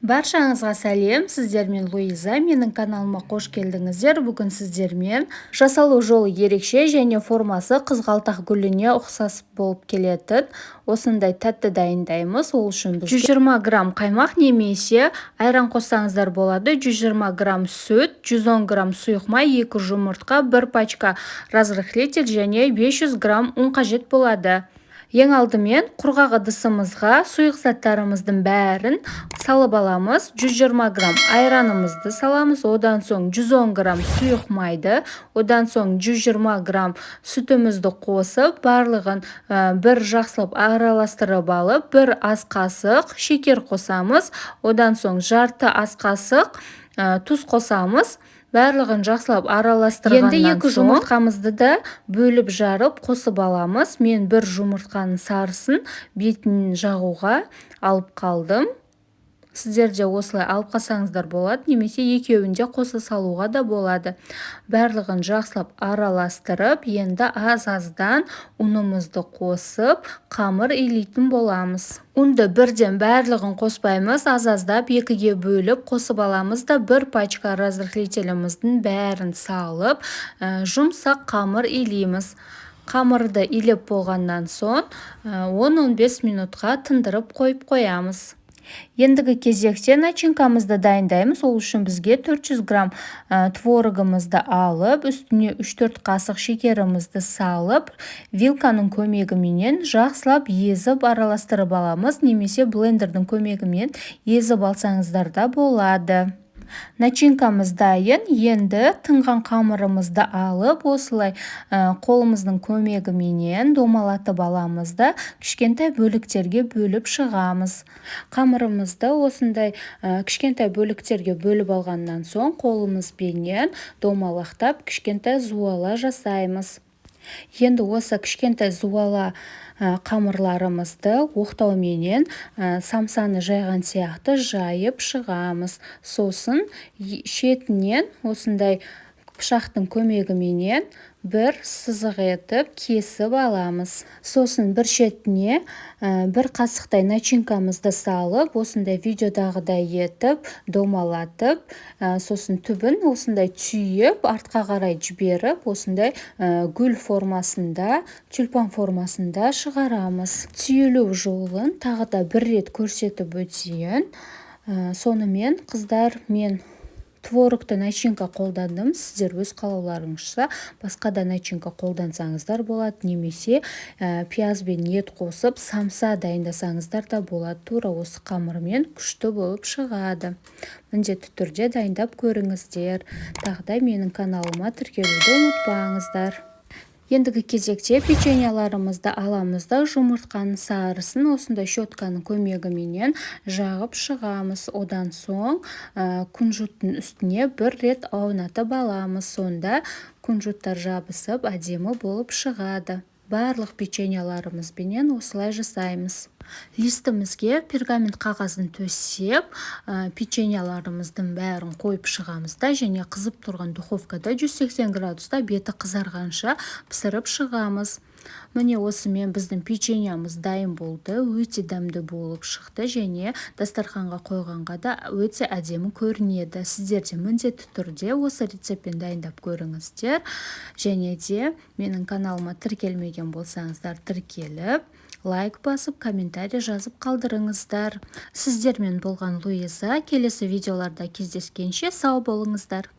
Баршаңызға сәлем, сіздермен Луиза, менің каналыма қош келдіңіздер. Бүгін сіздермен жасалу жолы ерекше және формасы қызғалдақ гүліне ұқсас болып келетін осындай тәтті дайындаймыз. Ол үшін біз 120 грамм қаймақ немесе айран қоссаңыздар болады, 120 грамм сүт, 110 грамм сұйық май, 2 жұмыртқа, 1 пачка разрыхлитель және 500 грамм ұн қажет болады. Ең алдымен құрғақ ыдысымызға сұйық заттарымыздың бәрін салып аламыз. 120 грамм айранымызды саламыз, одан соң 110 грамм сұйық майды, одан соң 120 грамм сүтімізді қосып, барлығын бір жақсылап араластырып алып, 1 ас қасық шекер қосамыз, одан соң жарты ас қасық тұз қосамыз. Барлығын жақсылап араластырғаннан соң жұмыртқамызды да бөліп жарып қосып аламыз. Мен бір жұмыртқаның сарысын бетін жағуға алып қалдым. Сіздер де осылай алып қалсаңыздар болады, немесе екеуін де қоса салуға да болады. Барлығын жақсылап араластырып, енді аз-аздан ұнымызды қосып, қамыр илейтін боламыз. Ұнды бірден барлығын қоспаймыз, аз-аздап екіге бөліп қосып аламыз да 1 пачка разрыхлителіміздің бәрін салып, жұмсақ қамыр илейміз. Қамырды илеп болғаннан соң 10-15 минутқа тындырып қойып қоямыз. Ендігі кезекте начинкамызды дайындаймыз. Ол үшін бізге 400 грамм творогымызды алып, үстіне 3-4 қасық шекерімізді салып, вилканың көмегімен жақсылап езіп араластырып аламыз, немесе блендердің көмегімен езіп алсаңыздар да болады. Начинкамыз дайын. Енді тынған қамырымызды алып, осылай қолымыздың көмегімен домалатып аламыз да кішкентай бөліктерге бөліп шығамыз. Қамырымызды осындай кішкентай бөліктерге бөліп алғаннан соң қолымызбен домалақтап кішкентай зуала жасаймыз. Енді осы кішкентай зуала қамырларымызды оқтауменен самсаны жайған сияқты жайып шығамыз. Сосын шетінен осындай пышақтың көмегімен бір сызық етіп кесіп аламыз. Сосын бір шетіне бір қасықтай начинкамызды салып, осындай видеодағыдай етіп домалатып, сосын түбін осындай түйіп, артқа қарай жіберіп, осындай гүл формасында, тюльпан формасында шығарамыз. Түйілу жолын тағы да бір рет көрсетіп өтейін. Сонымен қыздар, мен творогты начинка қолдандым. Сіздер өз қалауларыңызша басқа да начинка қолдансаңыздар болады, немесе пияз бен ет қосып самса дайындасаңыздар да болады. Тура осы қамырмен күшті болып шығады. Міндетті түрде дайындап көріңіздер. Тағы да менің каналыма тіркелуді ұмытпаңыздар. Ендігі кезекте печеньяларымызды аламыз да жұмыртқаның сарысын осындай щетканың көмегімен жағып шығамыз. Одан соң күнжіттің үстіне бір рет аунатып аламыз. Сонда күнжіттер жабысып әдемі болып шығады. Барлық печеньяларымызбен осылай жасаймыз. Листімізге пергамент қағазын төсеп, печеньяларымыздың бәрін қойып шығамыз да, және қызып тұрған духовкада 180 градуста беті қызарғанша пісіріп шығамыз. Міне осымен біздің печеньямыз дайын болды, өте дәмді болып шықты, және дастарханға қойғанға да өте әдемі көрінеді. Сіздер де міндетті түрде осы рецептпен дайындап көріңіздер, және де менің каналыма тіркелмеген болсаңыздар тіркеліп, лайк басып, комментарий жазып қалдырыңыздар. Сіздермен болған Луиза. Келесі видеоларда кездескенше сау болыңыздар.